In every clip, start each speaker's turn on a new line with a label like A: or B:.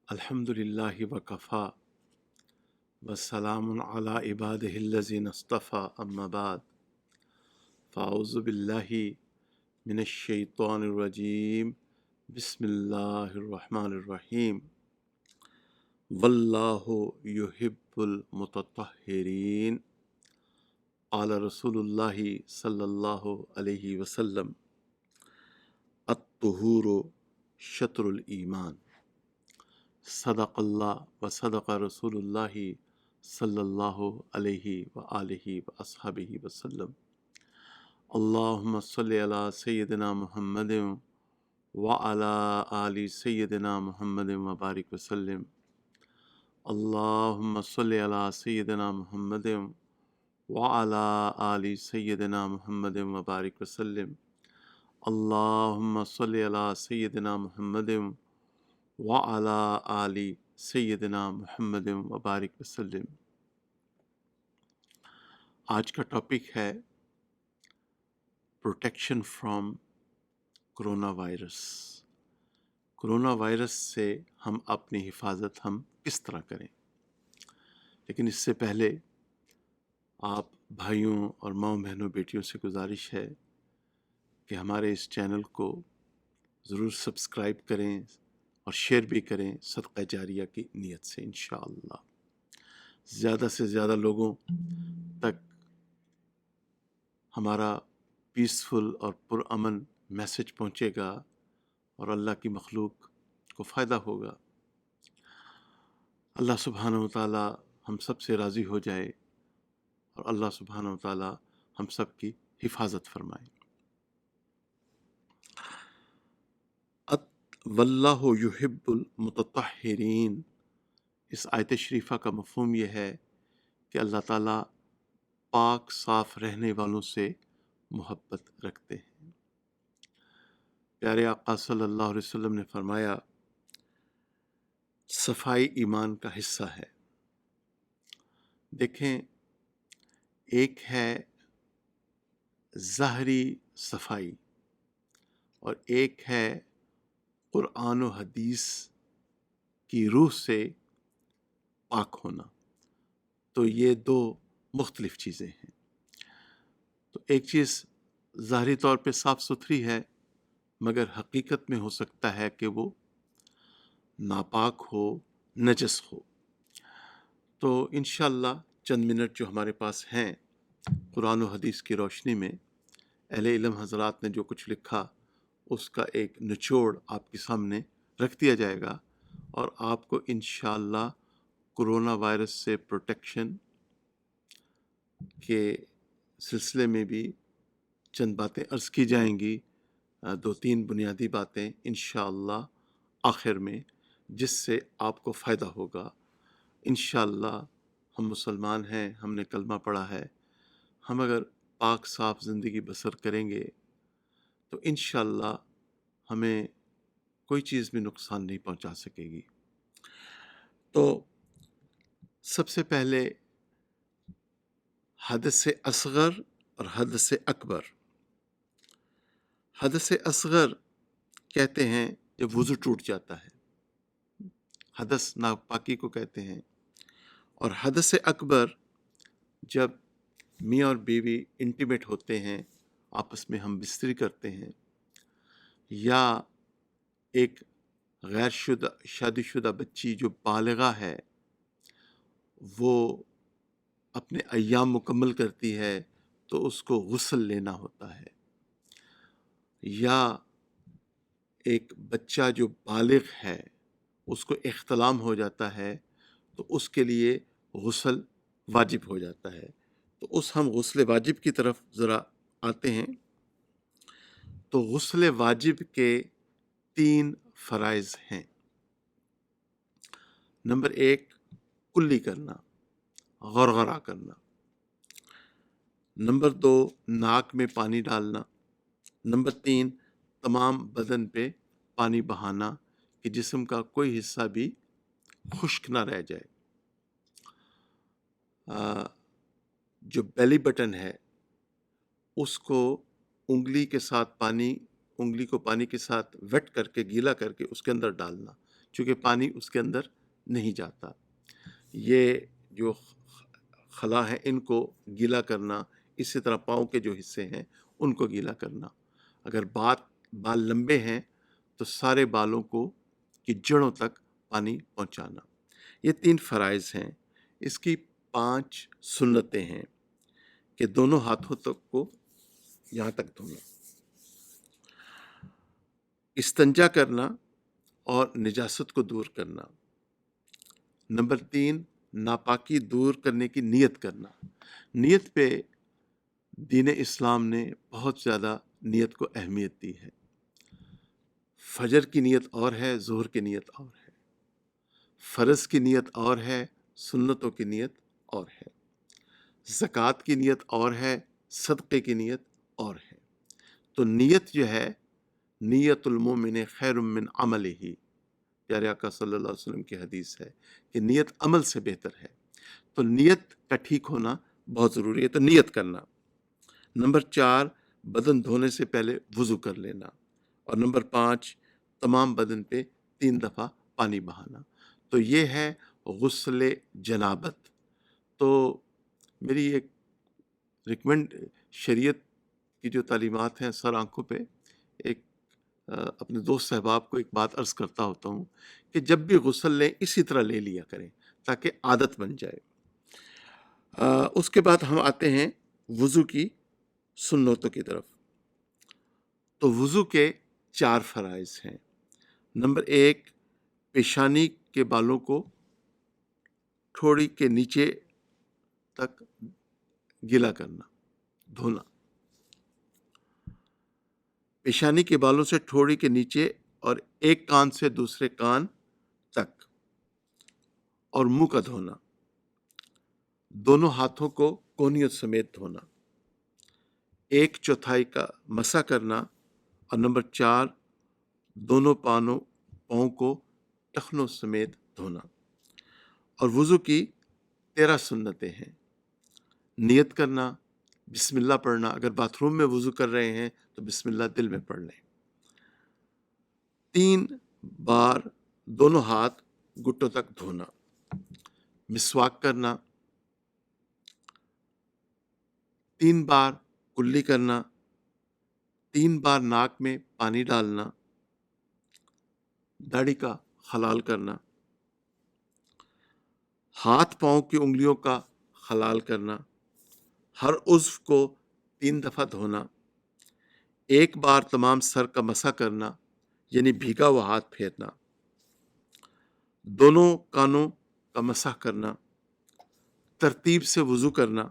A: الحمدللہ وکفا وسلام علی عبادہ الذین اصطفیٰ اما بعد فاعوذ باللہ من الشیطان الرجیم بسم اللہ الرحمن الرحیم واللہ یحب المتطہرین قال رسول اللہ صلی اللہ علیہ وسلم الطہور شطر الایمان صدق اللہ و صدق رسول اللہ صلی اللہ علیہ وآلہ وأصحابہ وسلم اللہم صلی علی سیدنا محمد وعلی آل سیدنا محمد وبارک وسلم اللہم صلی علی سیدنا محمد وعلی آل سیدنا محمد وبارک وسلم اللہم صلی علی سیدنا محمد وعلی آل سیدنا محمد وبارک وسلم۔ آج کا ٹاپک ہے protection from corona virus. Corona virus سے ہم اپنی حفاظت کس طرح کریں؟ لیکن اس سے پہلے آپ بھائیوں اور ماؤں بہنوں بیٹیوں سے گزارش ہے کہ ہمارے اس چینل کو ضرور سبسکرائب کریں اور شیئر بھی کریں صدقہ جاریہ کی نیت سے انشاءاللہ۔ زیادہ سے زیادہ لوگوں تک ہمارا پیسفل اور پرامن میسج پہنچے گا اور اللہ کی مخلوق کو فائدہ ہوگا۔ اللہ سبحانہ و تعالی ہم سب سے راضی ہو جائے اور اللہ سبحانہ و تعالی ہم سب کی حفاظت فرمائے۔ واللہ یحب المتطہرین، اس آیت شریفہ کا مفہوم یہ ہے کہ اللہ تعالیٰ پاک صاف رہنے والوں سے محبت رکھتے ہیں۔ پیارے آقا صلی اللہ علیہ وسلم نے فرمایا صفائی ایمان کا حصہ ہے۔ دیکھیں، ایک ہے ظاہری صفائی اور ایک ہے قرآن و حدیث کی روح سے پاک ہونا، تو یہ دو مختلف چیزیں ہیں۔ تو ایک چیز ظاہری طور پہ صاف ستھری ہے مگر حقیقت میں ہو سکتا ہے کہ وہ ناپاک ہو، نجس ہو۔ تو انشاءاللہ چند منٹ جو ہمارے پاس ہیں، قرآن و حدیث کی روشنی میں اہل علم حضرات نے جو کچھ لکھا اس کا ایک نچوڑ آپ کے سامنے رکھ دیا جائے گا اور آپ کو انشاءاللہ کرونا وائرس سے پروٹیکشن کے سلسلے میں بھی چند باتیں عرض کی جائیں گی، دو تین بنیادی باتیں انشاءاللہ آخر میں، جس سے آپ کو فائدہ ہوگا۔ انشاءاللہ ہم مسلمان ہیں، ہم نے کلمہ پڑھا ہے، ہم اگر پاک صاف زندگی بسر کریں گے تو انشاءاللہ ہمیں کوئی چیز بھی نقصان نہیں پہنچا سکے گی۔ تو سب سے پہلے حدث اصغر اور حدث اکبر۔ حدث اصغر کہتے ہیں جب وضو ٹوٹ جاتا ہے، حدث ناپاکی کو کہتے ہیں، اور حدث اکبر جب میاں اور بیوی انٹیمیٹ ہوتے ہیں، آپس میں ہم بستری کرتے ہیں، یا ایک غیر شادی شدہ بچی جو بالغہ ہے وہ اپنے ایام مکمل کرتی ہے تو اس کو غسل لینا ہوتا ہے، یا ایک بچہ جو بالغ ہے اس کو احتلام ہو جاتا ہے تو اس کے لیے غسل واجب ہو جاتا ہے۔ تو ہم غسل واجب کی طرف ذرا آتے ہیں۔ تو غسل واجب کے 3 فرائض ہیں۔ نمبر 1 کلی کرنا، غرغرہ کرنا۔ نمبر 2 ناک میں پانی ڈالنا۔ نمبر 3 تمام بدن پہ پانی بہانا کہ جسم کا کوئی حصہ بھی خشک نہ رہ جائے۔ جو بیلی بٹن ہے اس کو انگلی کو پانی کے ساتھ ویٹ کر کے، گیلا کر کے اس کے اندر ڈالنا، چونکہ پانی اس کے اندر نہیں جاتا۔ یہ جو خلا ہے ان کو گیلا کرنا، اسی طرح پاؤں کے جو حصے ہیں ان کو گیلا کرنا۔ اگر بال لمبے ہیں تو سارے بالوں کو کی جڑوں تک پانی پہنچانا۔ یہ 3 فرائض ہیں۔ اس کی 5 سنتیں ہیں کہ دونوں ہاتھوں تک کو یہاں تک دھونا، استنجا کرنا اور نجاست کو دور کرنا۔ نمبر 3، ناپاکی دور کرنے کی نیت کرنا۔ نیت پہ دین اسلام نے بہت زیادہ نیت کو اہمیت دی ہے۔ فجر کی نیت اور ہے، ظہر کی نیت اور ہے، فرض کی نیت اور ہے، سنتوں کی نیت اور ہے، زکوٰۃ کی نیت اور ہے، صدقے کی نیت اور ہے۔ تو نیت جو ہے، نیت المومن خیر من عملہ، پیارے آقا صلی اللہ علیہ وسلم کی حدیث ہے کہ نیت عمل سے بہتر ہے۔ تو نیت کا ٹھیک ہونا بہت ضروری ہے، تو نیت کرنا۔ نمبر 4، بدن دھونے سے پہلے وضو کر لینا۔ اور نمبر 5، تمام بدن پہ 3 دفعہ پانی بہانا۔ تو یہ ہے غسل جنابت۔ تو میری ایک شریعت کی جو تعلیمات ہیں سر آنکھوں پہ، ایک اپنے دوست صحباب کو ایک بات عرض کرتا ہوتا ہوں کہ جب بھی غسل لیں اسی طرح لے لیا کریں تاکہ عادت بن جائے۔ اس کے بعد ہم آتے ہیں وضو کی سنتوں کی طرف۔ تو وضو کے 4 فرائض ہیں۔ نمبر 1، پیشانی کے بالوں کو ٹھوڑی کے نیچے تک گیلا کرنا، دھونا۔ پیشانی کے بالوں سے ٹھوڑی کے نیچے اور ایک کان سے دوسرے کان تک، اور منہ کا دھونا۔ دونوں ہاتھوں کو کونیوں سمیت دھونا۔ 1/4 کا مسح کرنا۔ اور نمبر 4، دونوں پاؤں کو ٹخنوں سمیت دھونا۔ اور وضو کی 13 سنتیں ہیں۔ نیت کرنا، بسم اللہ پڑھنا۔ اگر باتھ روم میں وضو کر رہے ہیں تو بسم اللہ دل میں پڑھ لیں۔ 3 بار دونوں ہاتھ گھٹنوں تک دھونا۔ مسواک کرنا۔ 3 بار کلی کرنا۔ 3 بار ناک میں پانی ڈالنا۔ داڑھی کا خلال کرنا۔ ہاتھ پاؤں کی انگلیوں کا خلال کرنا۔ ہر عضو کو 3 دفعہ دھونا۔ 1 بار تمام سر کا مسح کرنا، یعنی بھیگا ہوا ہاتھ پھیرنا۔ دونوں کانوں کا مسح کرنا۔ ترتیب سے وضو کرنا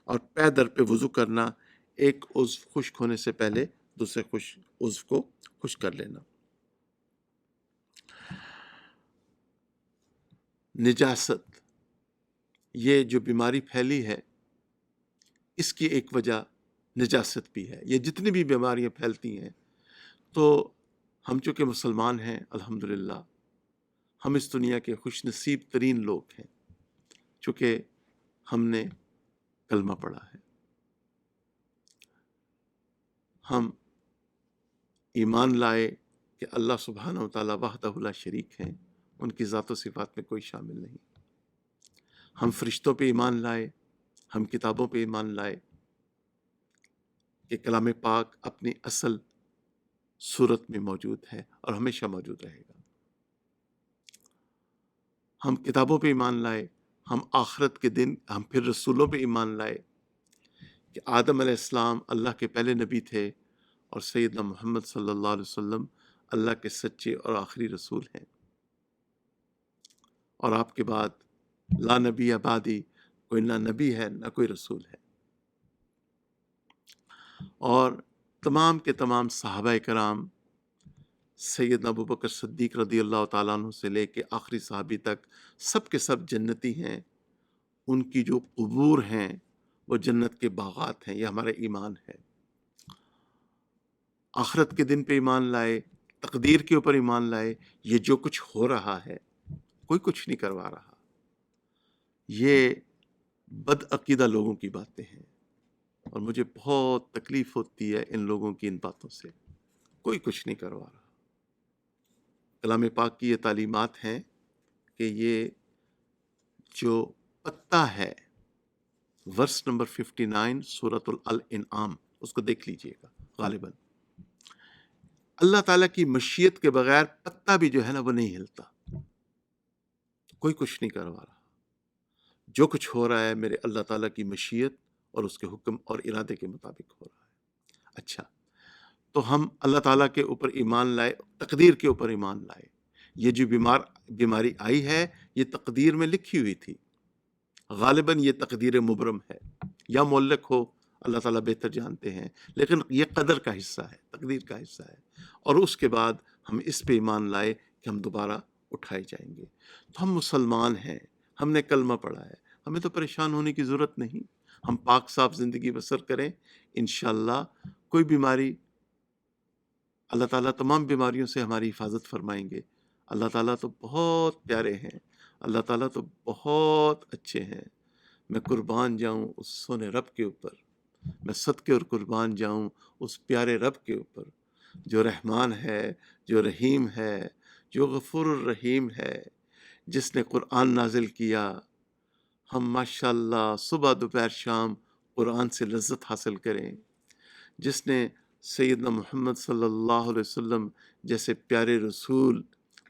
A: اور پے در پہ وضو کرنا۔ ایک عضو خشک ہونے سے پہلے دوسرے عضو کو خشک کر لینا۔ نجاست، یہ جو بیماری پھیلی ہے اس کی ایک وجہ نجاست بھی ہے۔ یہ جتنی بھی بیماریاں پھیلتی ہیں تو ہم چونکہ مسلمان ہیں الحمدللہ، ہم اس دنیا کے خوش نصیب ترین لوگ ہیں چونکہ ہم نے کلمہ پڑھا ہے، ہم ایمان لائے کہ اللہ سبحانہ وتعالیٰ وحدہ لا شریک ہیں، ان کی ذات و صفات میں کوئی شامل نہیں۔ ہم فرشتوں پہ ایمان لائے، ہم کتابوں پہ ایمان لائے کہ کلام پاک اپنی اصل صورت میں موجود ہے اور ہمیشہ موجود رہے گا۔ ہم کتابوں پہ ایمان لائے، ہم آخرت کے دن، ہم پھر رسولوں پہ ایمان لائے کہ آدم علیہ السلام اللہ کے پہلے نبی تھے اور سیدنا محمد صلی اللہ علیہ وسلم اللہ کے سچے اور آخری رسول ہیں، اور آپ کے بعد لا نبی بعدی، کوئی نہ نبی ہے نہ کوئی رسول ہے۔ اور تمام کے تمام صحابہ کرام، سیدنا ابوبکر صدیق رضی اللہ تعالیٰ عنہ سے لے کے آخری صحابی تک، سب کے سب جنتی ہیں۔ ان کی جو قبور ہیں وہ جنت کے باغات ہیں۔ یہ ہمارا ایمان ہے۔ آخرت کے دن پہ ایمان لائے، تقدیر کے اوپر ایمان لائے۔ یہ جو کچھ ہو رہا ہے کوئی کچھ نہیں کروا رہا، یہ بد عقیدہ لوگوں کی باتیں ہیں، اور مجھے بہت تکلیف ہوتی ہے ان لوگوں کی ان باتوں سے۔ کوئی کچھ نہیں کروا رہا۔ کلام پاک کی یہ تعلیمات ہیں کہ یہ جو پتا ہے، ورس نمبر 59 سورۃ الانعام، اس کو دیکھ لیجئے گا غالباً، اللہ تعالیٰ کی مشیت کے بغیر پتا بھی جو ہے نا وہ نہیں ہلتا، کوئی کچھ نہیں کروا رہا، جو کچھ ہو رہا ہے میرے اللہ تعالیٰ کی مشیت اور اس کے حکم اور ارادے کے مطابق ہو رہا ہے۔ اچھا، تو ہم اللہ تعالیٰ کے اوپر ایمان لائے، تقدیر کے اوپر ایمان لائے، یہ جو بیماری آئی ہے یہ تقدیر میں لکھی ہوئی تھی، غالباً یہ تقدیر مبرم ہے یا معلق ہو، اللہ تعالیٰ بہتر جانتے ہیں، لیکن یہ قدر کا حصہ ہے، تقدیر کا حصہ ہے، اور اس کے بعد ہم اس پہ ایمان لائے کہ ہم دوبارہ اٹھائے جائیں گے۔ تو ہم مسلمان ہیں، ہم نے کلمہ پڑھا ہے، ہمیں تو پریشان ہونے کی ضرورت نہیں، ہم پاک صاف زندگی بسر کریں، انشاءاللہ کوئی بیماری، اللہ تعالیٰ تمام بیماریوں سے ہماری حفاظت فرمائیں گے۔ اللہ تعالیٰ تو بہت پیارے ہیں، اللہ تعالیٰ تو بہت اچھے ہیں، میں قربان جاؤں اس سونے رب کے اوپر، میں صدقے اور قربان جاؤں اس پیارے رب کے اوپر جو رحمان ہے، جو رحیم ہے، جو غفور الرحیم ہے، جس نے قرآن نازل کیا۔ ہم ماشاءاللہ صبح دوپہر شام قرآن سے لذت حاصل کریں، جس نے سیدنا محمد صلی اللہ علیہ وسلم جیسے پیارے رسول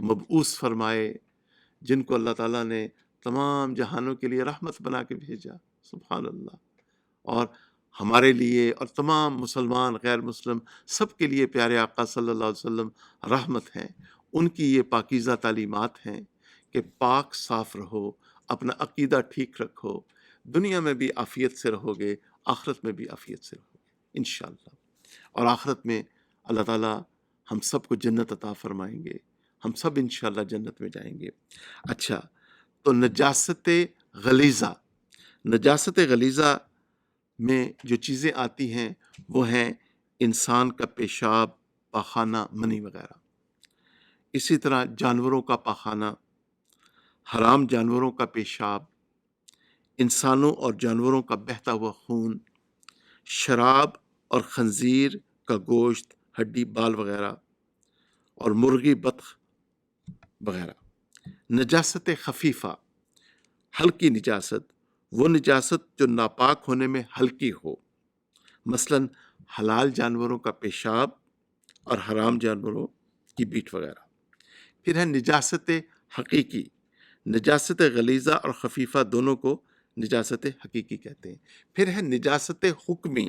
A: مبعوث فرمائے، جن کو اللہ تعالیٰ نے تمام جہانوں کے لیے رحمت بنا کے بھیجا، سبحان اللہ، اور ہمارے لیے اور تمام مسلمان غیر مسلم سب کے لیے پیارے آقا صلی اللہ علیہ وسلم رحمت ہیں۔ ان کی یہ پاکیزہ تعلیمات ہیں کہ پاک صاف رہو، اپنا عقیدہ ٹھیک رکھو، دنیا میں بھی عافیت سے رہو گے، آخرت میں بھی عافیت سے رہو گے انشاءاللہ، اور آخرت میں اللہ تعالیٰ ہم سب کو جنت عطا فرمائیں گے، ہم سب انشاءاللہ جنت میں جائیں گے۔ اچھا، تو نجاست غلیظہ، نجاست غلیظہ میں جو چیزیں آتی ہیں وہ ہیں انسان کا پیشاب، پاخانہ، منی وغیرہ، اسی طرح جانوروں کا پاخانہ، حرام جانوروں کا پیشاب، انسانوں اور جانوروں کا بہتا ہوا خون، شراب اور خنزیر کا گوشت، ہڈی، بال وغیرہ، اور مرغی، بطخ وغیرہ۔ نجاست خفیفہ، ہلکی نجاست، وہ نجاست جو ناپاک ہونے میں ہلکی ہو، مثلا حلال جانوروں کا پیشاب اور حرام جانوروں کی بیٹ وغیرہ۔ پھر ہے نجاست حقیقی، نجاست غلیظہ اور خفیفہ دونوں کو نجاست حقیقی کہتے ہیں۔ پھر ہے نجاست حکمی،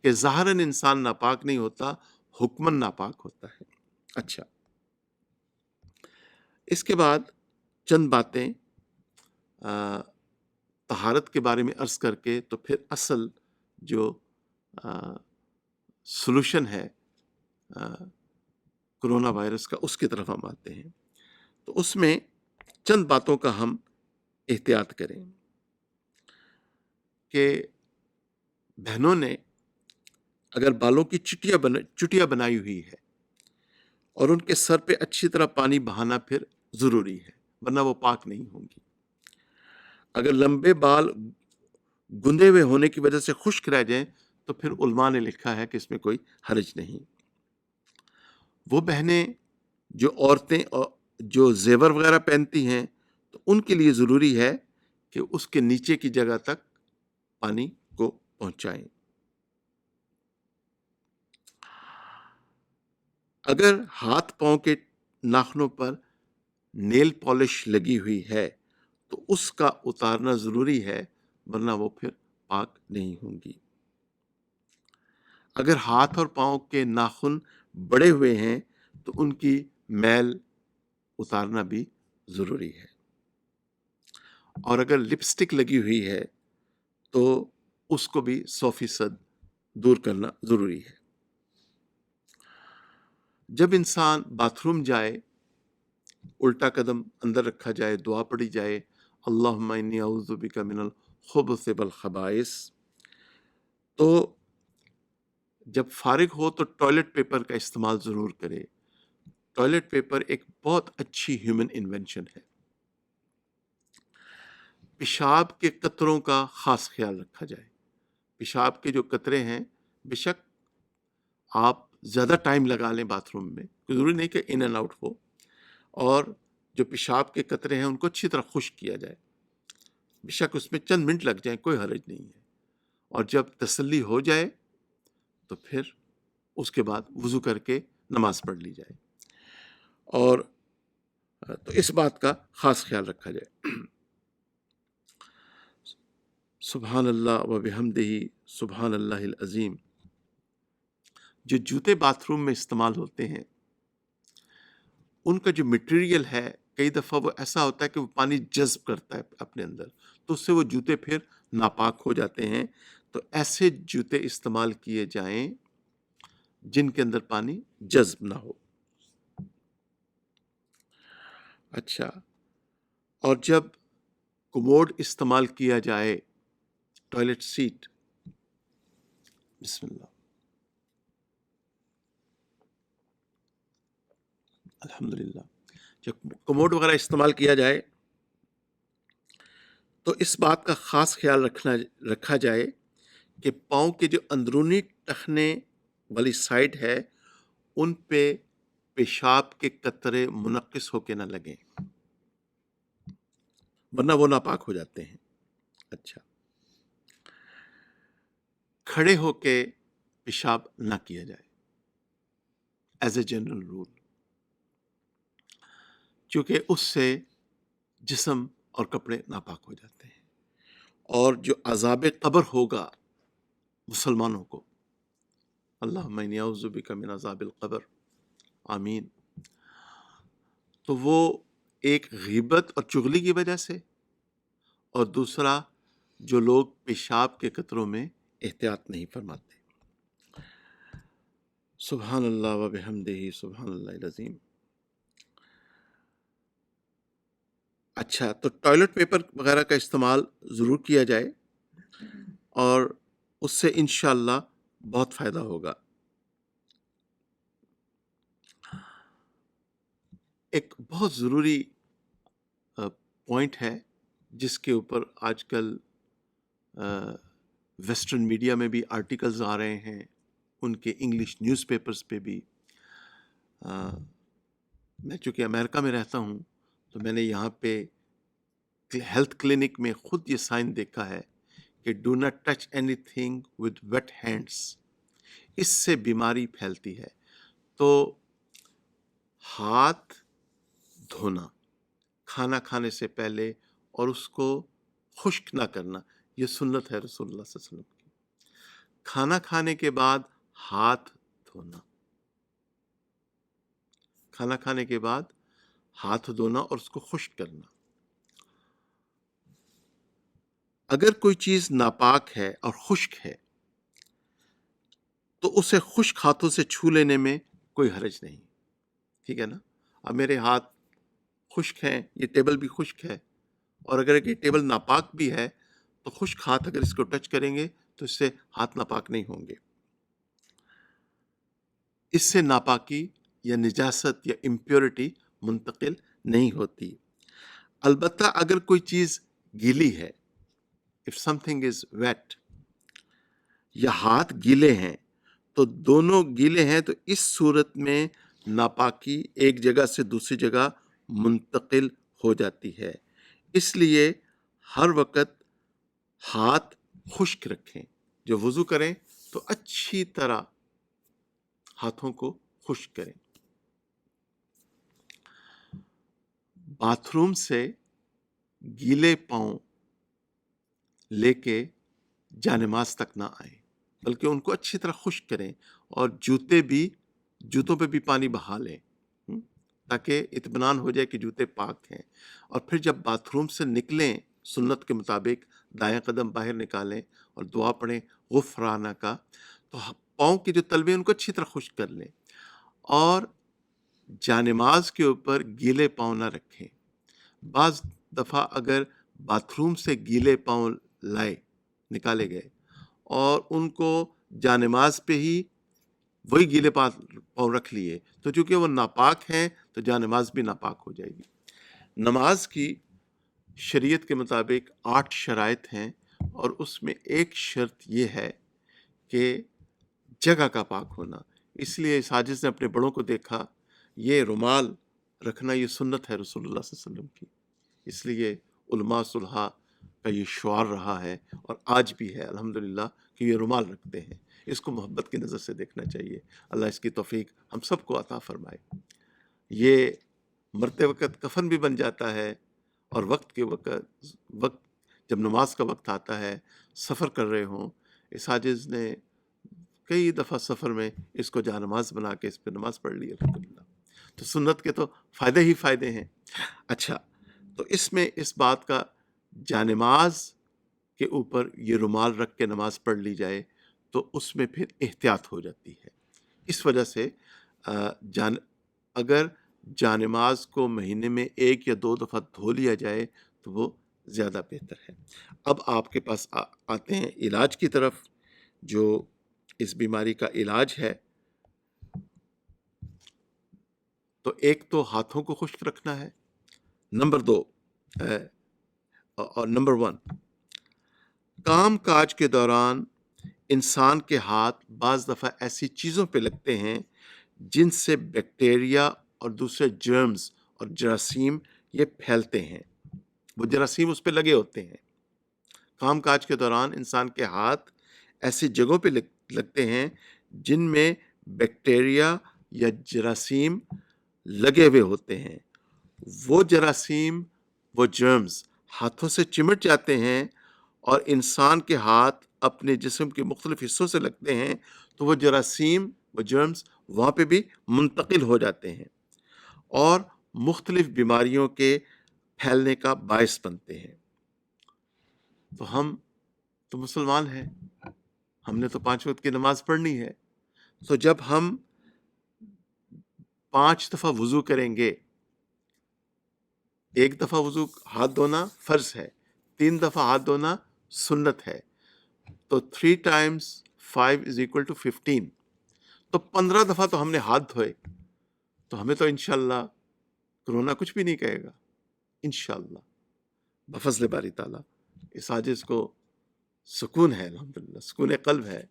A: کہ ظاہراً انسان ناپاک نہیں ہوتا، حکماً ناپاک ہوتا ہے۔ اچھا، اس کے بعد چند باتیں طہارت کے بارے میں عرض کر کے تو پھر اصل جو سلوشن ہے کرونا وائرس کا، اس کی طرف ہم آتے ہیں۔ تو اس میں چند باتوں کا ہم احتیاط کریں کہ بہنوں نے اگر بالوں کی چٹیاں بنائی ہوئی ہے اور ان کے سر پہ اچھی طرح پانی بہانا پھر ضروری ہے، ورنہ وہ پاک نہیں ہوں گی۔ اگر لمبے بال گندے ہوئے ہونے کی وجہ سے خشک رہ جائیں تو پھر علماء نے لکھا ہے کہ اس میں کوئی حرج نہیں۔ وہ بہنیں جو عورتیں جو زیور وغیرہ پہنتی ہیں تو ان کے لیے ضروری ہے کہ اس کے نیچے کی جگہ تک پانی کو پہنچائیں۔ اگر ہاتھ پاؤں کے ناخنوں پر نیل پالش لگی ہوئی ہے تو اس کا اتارنا ضروری ہے، ورنہ وہ پھر پاک نہیں ہوں گی۔ اگر ہاتھ اور پاؤں کے ناخن بڑے ہوئے ہیں تو ان کی میل اتارنا بھی ضروری ہے، اور اگر لپسٹک لگی ہوئی ہے تو اس کو بھی 100% دور کرنا ضروری ہے۔ جب انسان باتھ روم جائے، الٹا قدم اندر رکھا جائے، دعا پڑھی جائے، اللہم انی اعوذ بک من الخبث والخبائث، تو جب فارغ ہو تو ٹوائلٹ پیپر کا استعمال ضرور کرے۔ ٹوائلٹ پیپر ایک بہت اچھی ہیومن انوینشن ہے۔ پیشاب کے قطروں کا خاص خیال رکھا جائے۔ پیشاب کے جو قطرے ہیں، بے شک آپ زیادہ ٹائم لگا لیں باتھ روم میں، ضروری نہیں کہ ان اینڈ آؤٹ ہو، اور جو پیشاب کے قطرے ہیں ان کو اچھی طرح خشک کیا جائے، بے شک اس میں چند منٹ لگ جائیں، کوئی حرج نہیں ہے، اور جب تسلی ہو جائے تو پھر اس کے بعد وضو کر کے نماز پڑھ لی جائے، اور تو اس بات کا خاص خیال رکھا جائے۔ سبحان اللہ و بحمدہ، سبحان اللہ العظیم۔ جو جوتے باتھ روم میں استعمال ہوتے ہیں ان کا جو مٹیریل ہے کئی دفعہ وہ ایسا ہوتا ہے کہ وہ پانی جذب کرتا ہے اپنے اندر، تو اس سے وہ جوتے پھر ناپاک ہو جاتے ہیں، تو ایسے جوتے استعمال کیے جائیں جن کے اندر پانی جذب نہ ہو۔ اچھا، اور جب کموڈ استعمال کیا جائے، ٹوائلٹ سیٹ، بسم اللہ، الحمدللہ، جب کموڈ وغیرہ استعمال کیا جائے تو اس بات کا خاص خیال رکھا جائے کہ پاؤں کے جو اندرونی ٹخنے والی سائڈ ہے ان پہ پیشاب کے قطرے منعکس ہو کے نہ لگیں، ورنہ وہ ناپاک ہو جاتے ہیں۔ اچھا، کھڑے ہو کے پیشاب نہ کیا جائے ایز اے جنرل رول، کیونکہ اس سے جسم اور کپڑے ناپاک ہو جاتے ہیں، اور جو عذاب قبر ہوگا مسلمانوں کو، اللہم انی اعوذ بک من عذاب القبر، آمین، تو وہ ایک غیبت اور چغلی کی وجہ سے، اور دوسرا جو لوگ پیشاب کے قطروں میں احتیاط نہیں فرماتے۔ سبحان اللہ و بحمدہ، سبحان اللہ العظیم۔ اچھا، تو ٹوائلٹ پیپر وغیرہ کا استعمال ضرور کیا جائے، اور اس سے انشاءاللہ بہت فائدہ ہوگا۔ ایک بہت ضروری پوائنٹ ہے جس کے اوپر آج کل ویسٹرن میڈیا میں بھی آرٹیکلز آ رہے ہیں، ان کے انگلش نیوز پیپرز پہ بھی۔ میں چونکہ امریکہ میں رہتا ہوں تو میں نے یہاں پہ ہیلتھ کلینک میں خود یہ سائن دیکھا ہے کہ do not touch anything with wet hands, اس سے بیماری پھیلتی ہے۔ تو ہاتھ دھونا کھانا کھانے سے پہلے اور اس کو خشک نہ کرنا، یہ سنت ہے رسول اللہ صلی اللہ علیہ وسلم کی۔ کھانا کھانے کے بعد ہاتھ دھونا، کھانا کھانے کے بعد ہاتھ دھونا اور اس کو خشک کرنا۔ اگر کوئی چیز ناپاک ہے اور خشک ہے تو اسے خشک ہاتھوں سے چھو لینے میں کوئی حرج نہیں، ٹھیک ہے نا؟ اب میرے ہاتھ خشک ہیں، یہ ٹیبل بھی خشک ہے، اور اگر یہ ٹیبل ناپاک بھی ہے تو خشک ہاتھ اگر اس کو ٹچ کریں گے تو اس سے ہاتھ ناپاک نہیں ہوں گے۔ اس سے ناپاکی یا نجاست یا امپیورٹی منتقل نہیں ہوتی۔ البتہ اگر کوئی چیز گیلی ہے، if something is wet، یا ہاتھ گیلے ہیں تو دونوں گیلے ہیں، تو اس صورت میں ناپاکی ایک جگہ سے دوسری جگہ منتقل ہو جاتی ہے۔ اس لیے ہر وقت ہاتھ خشک رکھیں، جب وضو کریں تو اچھی طرح ہاتھوں کو خشک کریں۔ باتھ روم سے گیلے پاؤں لے کے جانماز تک نہ آئیں، بلکہ ان کو اچھی طرح خشک کریں، اور جوتوں پہ بھی پانی بہا لیں، تاکہ اطمینان ہو جائے کہ جوتے پاک ہیں۔ اور پھر جب باتھ روم سے نکلیں سنت کے مطابق دائیں قدم باہر نکالیں اور دعا پڑھیں غفرانہ کا، تو پاؤں کے جو تلوے ان کو اچھی طرح خشک کر لیں، اور جانماز کے اوپر گیلے پاؤں نہ رکھیں۔ بعض دفعہ اگر باتھ روم سے گیلے پاؤں نکالے گئے اور ان کو جانماز پہ ہی وہی گیلے پاؤں رکھ لیے، تو چونکہ وہ ناپاک ہیں تو جانماز بھی ناپاک ہو جائے گی۔ نماز کی شریعت کے مطابق 8 شرائط ہیں، اور اس میں ایک شرط یہ ہے کہ جگہ کا پاک ہونا۔ اس لیے ساجد نے اپنے بڑوں کو دیکھا، یہ رومال رکھنا یہ سنت ہے رسول اللہ صلی اللہ علیہ وسلم کی، اس لیے علماء صلحاء کا یہ شعار رہا ہے اور آج بھی ہے الحمدللہ کہ یہ رومال رکھتے ہیں۔ اس کو محبت کی نظر سے دیکھنا چاہیے۔ اللہ اس کی توفیق ہم سب کو عطا فرمائے۔ یہ مرتے وقت کفن بھی بن جاتا ہے، اور وقت جب نماز کا وقت آتا ہے، سفر کر رہے ہوں، اس حاجز نے کئی دفعہ سفر میں اس کو جانماز بنا کے اس پہ نماز پڑھ لی الحمدللہ۔ تو سنت کے تو فائدے ہی فائدے ہیں۔ اچھا، تو اس میں اس بات کا جانماز کے اوپر یہ رومال رکھ کے نماز پڑھ لی جائے تو اس میں پھر احتیاط ہو جاتی ہے۔ اس وجہ سے اگر جانماز کو مہینے میں 1 یا 2 دفعہ دھو لیا جائے تو وہ زیادہ بہتر ہے۔ اب آپ کے پاس آتے ہیں علاج کی طرف، جو اس بیماری کا علاج ہے۔ تو ایک تو ہاتھوں کو خشک رکھنا ہے، نمبر 2 اور نمبر 1 کام کاج کے دوران انسان کے ہاتھ بعض دفعہ ایسی چیزوں پہ لگتے ہیں جن سے بیکٹیریا اور دوسرے جرمز اور جراثیم یہ پھیلتے ہیں، وہ جراثیم اس پہ لگے ہوتے ہیں۔ کام کاج کے دوران انسان کے ہاتھ ایسی جگہوں پہ لگتے ہیں جن میں بیکٹیریا یا جراثیم لگے ہوئے ہوتے ہیں۔ وہ جراثیم، وہ جرمز ہاتھوں سے چمٹ جاتے ہیں اور انسان کے ہاتھ اپنے جسم کے مختلف حصوں سے لگتے ہیں تو وہ جراثیم، وہ جرمز وہاں پہ بھی منتقل ہو جاتے ہیں اور مختلف بیماریوں کے پھیلنے کا باعث بنتے ہیں۔ تو ہم تو مسلمان ہیں، ہم نے تو 5 وقت کی نماز پڑھنی ہے، تو جب ہم 5 دفعہ وضو کریں گے، 1 دفعہ وضو ہاتھ دھونا فرض ہے، 3 دفعہ ہاتھ دھونا سنت ہے، تو 3 times 5 is equal to 15، تو 15 دفعہ تو ہم نے ہاتھ دھوئے، تو ہمیں تو انشاءاللہ کرونا کچھ بھی نہیں کہے گا انشاءاللہ بفضل باری تعالیٰ۔ اس عاجز کو سکون ہے الحمدللہ، سکون قلب ہے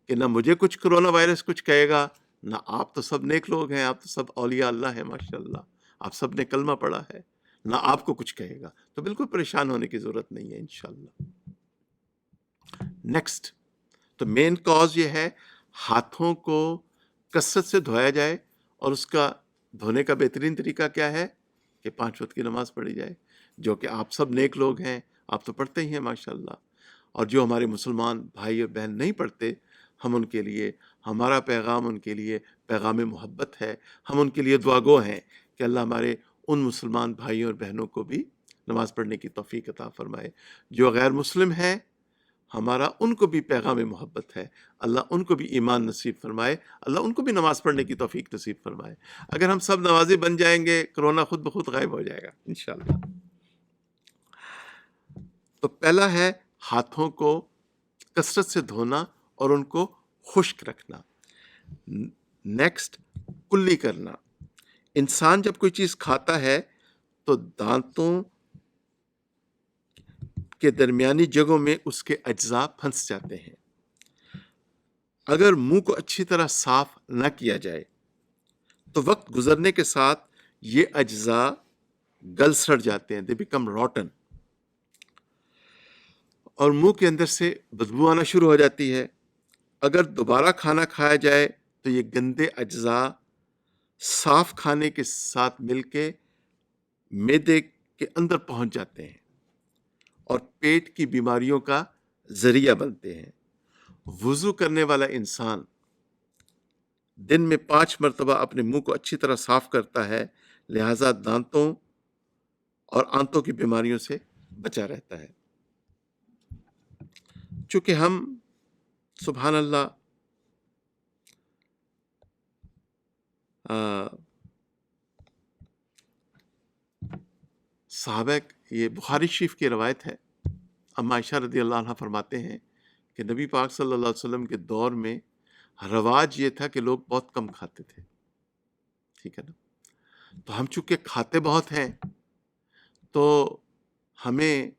A: کہ نہ مجھے کچھ کرونا وائرس کچھ کہے گا، نہ آپ تو سب نیک لوگ ہیں، آپ تو سب اولیاء اللہ ہیں ماشاءاللہ، آپ سب نے کلمہ پڑھا ہے، نہ آپ کو کچھ کہے گا، تو بالکل پریشان ہونے کی ضرورت نہیں ہے انشاءاللہ۔ نیکسٹ، تو مین کاز یہ ہے ہاتھوں کو کثرت سے دھویا جائے، اور اس کا دھونے کا بہترین طریقہ کیا ہے کہ 5 وقت کی نماز پڑھی جائے، جو کہ آپ سب نیک لوگ ہیں، آپ تو پڑھتے ہی ہیں ماشاءاللہ، اور جو ہمارے مسلمان بھائی اور بہن نہیں پڑھتے، ہم ان کے لیے، ہمارا پیغام ان کے لیے پیغام محبت ہے، ہم ان کے لیے دعا گو ہیں کہ اللہ ہمارے ان مسلمان بھائیوں اور بہنوں کو بھی نماز پڑھنے کی توفیق عطا فرمائے۔ جو غیر مسلم ہیں، ہمارا ان کو بھی پیغام محبت ہے، اللہ ان کو بھی ایمان نصیب فرمائے، اللہ ان کو بھی نماز پڑھنے کی توفیق نصیب فرمائے۔ اگر ہم سب نمازی بن جائیں گے، کرونا خود بخود غائب ہو جائے گا انشاءاللہ۔ تو پہلا ہے ہاتھوں کو کثرت سے دھونا اور ان کو خشک رکھنا۔ نیکسٹ، کلی کرنا۔ انسان جب کوئی چیز کھاتا ہے تو دانتوں کے درمیانی جگہوں میں اس کے اجزاء پھنس جاتے ہیں۔ اگر منہ کو اچھی طرح صاف نہ کیا جائے تو وقت گزرنے کے ساتھ یہ اجزاء گل سڑ جاتے ہیں، they become rotten، اور منہ کے اندر سے بدبو آنا شروع ہو جاتی ہے۔ اگر دوبارہ کھانا کھایا جائے تو یہ گندے اجزاء صاف کھانے کے ساتھ مل کے معدے کے اندر پہنچ جاتے ہیں اور پیٹ کی بیماریوں کا ذریعہ بنتے ہیں۔ وضو کرنے والا انسان دن میں 5 مرتبہ اپنے منہ کو اچھی طرح صاف کرتا ہے، لہذا دانتوں اور آنتوں کی بیماریوں سے بچا رہتا ہے۔ چونکہ ہم سبحان اللہ صحابہ، یہ بخاری شریف کی روایت ہے، اما عائشہ رضی اللہ عنہ فرماتے ہیں کہ نبی پاک صلی اللہ علیہ وسلم کے دور میں رواج یہ تھا کہ لوگ بہت کم کھاتے تھے، ٹھیک ہے نا؟ تو ہم چونکہ کھاتے بہت ہیں تو ہمیں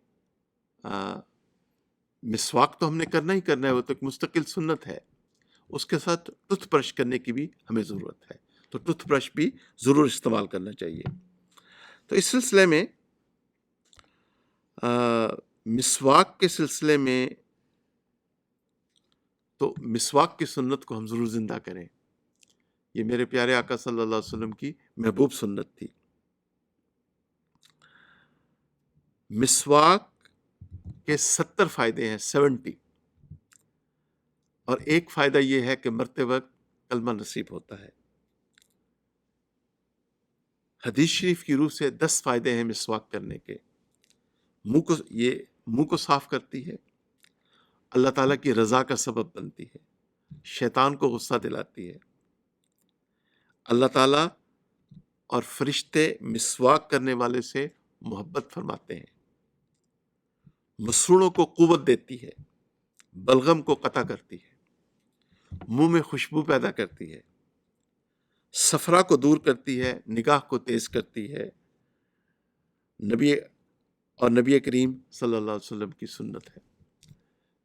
A: مسواک تو ہم نے کرنا ہی کرنا ہے، وہ تو ایک مستقل سنت ہے، اس کے ساتھ ٹوتھ برش کرنے کی بھی ہمیں ضرورت ہے۔ تو ٹوتھ برش بھی ضرور استعمال کرنا چاہیے. تو اس سلسلے میں مسواک کے سلسلے میں تو مسواک کی سنت کو ہم ضرور زندہ کریں. یہ میرے پیارے آقا صلی اللہ علیہ وسلم کی محبوب سنت تھی. مسواک کے 70 فائدے ہیں، 70، اور ایک فائدہ یہ ہے کہ مرتے وقت کلمہ نصیب ہوتا ہے. حدیث شریف کی روح سے 10 فائدے ہیں مسواک کرنے کے. منہ کو صاف کرتی ہے، اللہ تعالیٰ کی رضا کا سبب بنتی ہے، شیطان کو غصہ دلاتی ہے، اللہ تعالیٰ اور فرشتے مسواک کرنے والے سے محبت فرماتے ہیں، مسوڑوں کو قوت دیتی ہے، بلغم کو قطع کرتی ہے، منہ میں خوشبو پیدا کرتی ہے، صفرا کو دور کرتی ہے، نگاہ کو تیز کرتی ہے. نبی کریم صلی اللہ علیہ وسلم کی سنت ہے.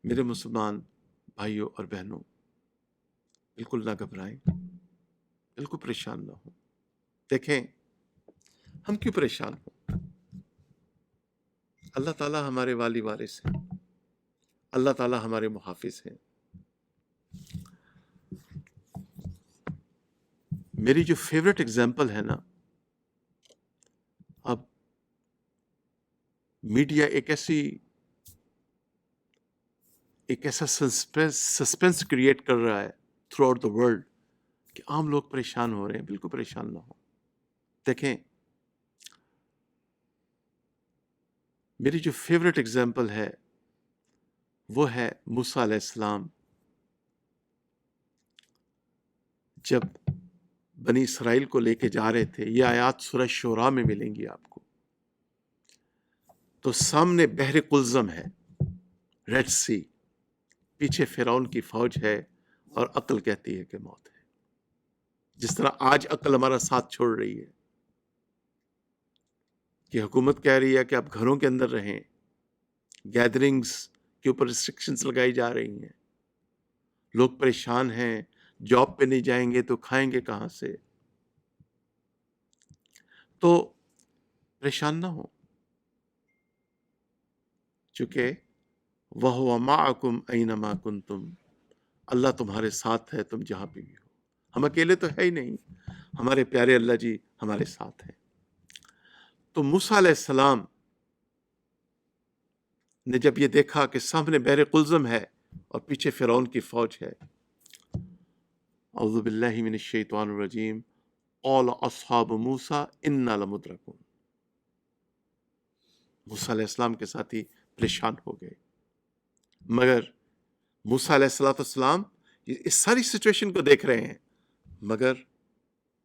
A: میرے مسلمان بھائیوں اور بہنوں، بالکل نہ گھبرائیں، بالکل پریشان نہ ہوں. دیکھیں ہم کیوں پریشان ہوں؟ اللہ تعالیٰ ہمارے والی وارث ہیں، اللہ تعالیٰ ہمارے محافظ ہیں. میری جو فیوریٹ ایگزامپل ہے نا، اب میڈیا ایک ایسا سسپینس کریٹ کر رہا ہے تھرو آؤٹ دا ورلڈ کہ عام لوگ پریشان ہو رہے ہیں. بالکل پریشان نہ ہو. دیکھیں میری جو فیوریٹ ایگزامپل ہے وہ ہے موسیٰ علیہ السلام. جب بنی اسرائیل کو لے کے جا رہے تھے، یہ آیات سورہ شعراء میں ملیں گی آپ کو، تو سامنے بحر قلزم ہے، ریڈ سی، پیچھے فرعون کی فوج ہے، اور عقل کہتی ہے کہ موت ہے. جس طرح آج عقل ہمارا ساتھ چھوڑ رہی ہے کہ حکومت کہہ رہی ہے کہ آپ گھروں کے اندر رہیں، گیدرنگز کے اوپر ریسٹرکشنز لگائی جا رہی ہیں، لوگ پریشان ہیں، جاب پہ نہیں جائیں گے تو کھائیں گے کہاں سے. تو پریشان نہ ہو، چونکہ وَهُوَ مَعَكُمْ أَيْنَمَا كُنْتُمْ، اللہ تمہارے ساتھ ہے تم جہاں پہ بھی ہو. ہم اکیلے تو ہے ہی نہیں، ہمارے پیارے اللہ جی ہمارے ساتھ ہیں. تو موسیٰ علیہ السلام نے جب یہ دیکھا کہ سامنے بحر قلزم ہے اور پیچھے فرعون کی فوج ہے، اعوذ باللہ من الشیطان الرجیم، قال اصحاب موسیٰ انا لمدرکون. موسیٰ علیہ السلام کے ساتھی پریشان ہو گئے، مگر موسیٰ علیہ السلام اس ساری سچویشن کو دیکھ رہے ہیں، مگر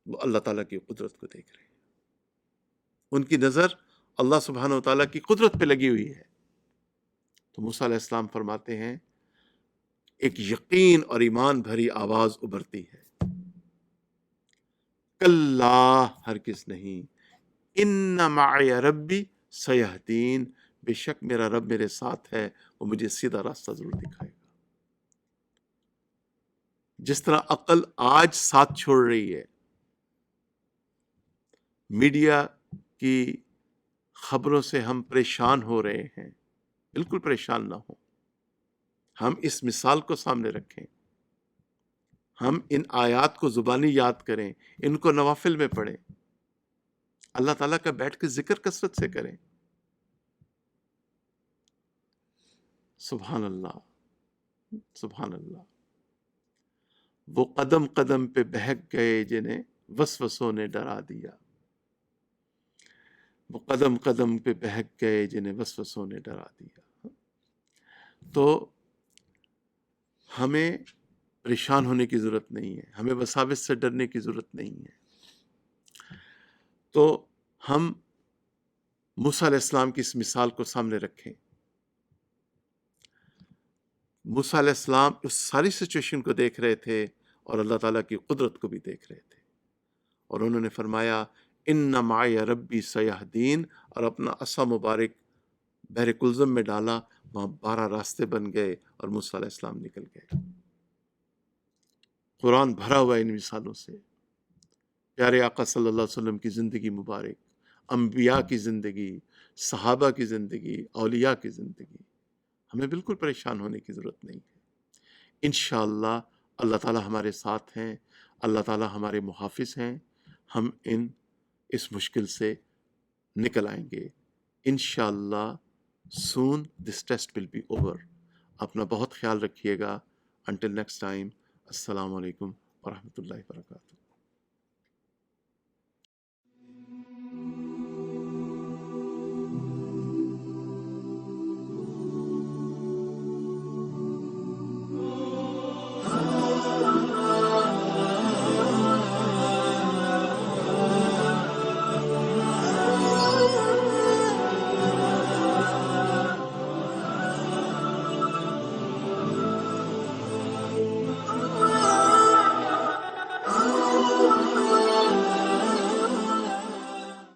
A: وہ اللہ تعالیٰ کی قدرت کو دیکھ رہے ہیں. ان کی نظر اللہ سبحانہ و تعالیٰ کی قدرت پہ لگی ہوئی ہے. تو موسیٰ علیہ السلام فرماتے ہیں، ایک یقین اور ایمان بھری آواز ابھرتی ہے، کلا، ہرگز نہیں، ان معی ربی سیہدین، بے شک میرا رب میرے ساتھ ہے، وہ مجھے سیدھا راستہ ضرور دکھائے گا. جس طرح عقل آج ساتھ چھوڑ رہی ہے، میڈیا کی خبروں سے ہم پریشان ہو رہے ہیں، بالکل پریشان نہ ہوں. ہم اس مثال کو سامنے رکھیں، ہم ان آیات کو زبانی یاد کریں، ان کو نوافل میں پڑھیں، اللہ تعالیٰ کا بیٹھ کے ذکر کثرت سے کریں. سبحان اللہ، سبحان اللہ. وہ قدم قدم پہ بہک گئے جنہیں وسوسوں نے ڈرا دیا. وہ قدم قدم پہ بہک گئے جنہیں وسوسوں نے ڈرا دیا. تو ہمیں پریشان ہونے کی ضرورت نہیں ہے، ہمیں وساوس سے ڈرنے کی ضرورت نہیں ہے. تو ہم موسیٰ علیہ السلام کی اس مثال کو سامنے رکھیں. موسیٰ علیہ السلام اس ساری سچویشن کو دیکھ رہے تھے اور اللہ تعالیٰ کی قدرت کو بھی دیکھ رہے تھے، اور انہوں نے فرمایا ان معی ربی سیہدین، اور اپنا عصا مبارک بحر کلزم میں ڈالا، وہاں 12 راستے بن گئے اور موسیٰ علیہ السلام نکل گئے. قرآن بھرا ہوا ان مثالوں سے. پیارے آقا صلی اللہ علیہ وسلم کی زندگی مبارک، انبیاء کی زندگی، صحابہ کی زندگی، اولیاء کی زندگی، ہمیں بالکل پریشان ہونے کی ضرورت نہیں ہے۔ انشاءاللہ اللہ تعالی ہمارے ساتھ ہیں، اللہ تعالی ہمارے محافظ ہیں، ہم اس مشکل سے نکل آئیں گے انشاءاللہ۔ soon this test will be over۔ اپنا بہت خیال رکھیے گا۔ until next time، السلام علیکم ورحمۃ اللہ وبرکاتہ۔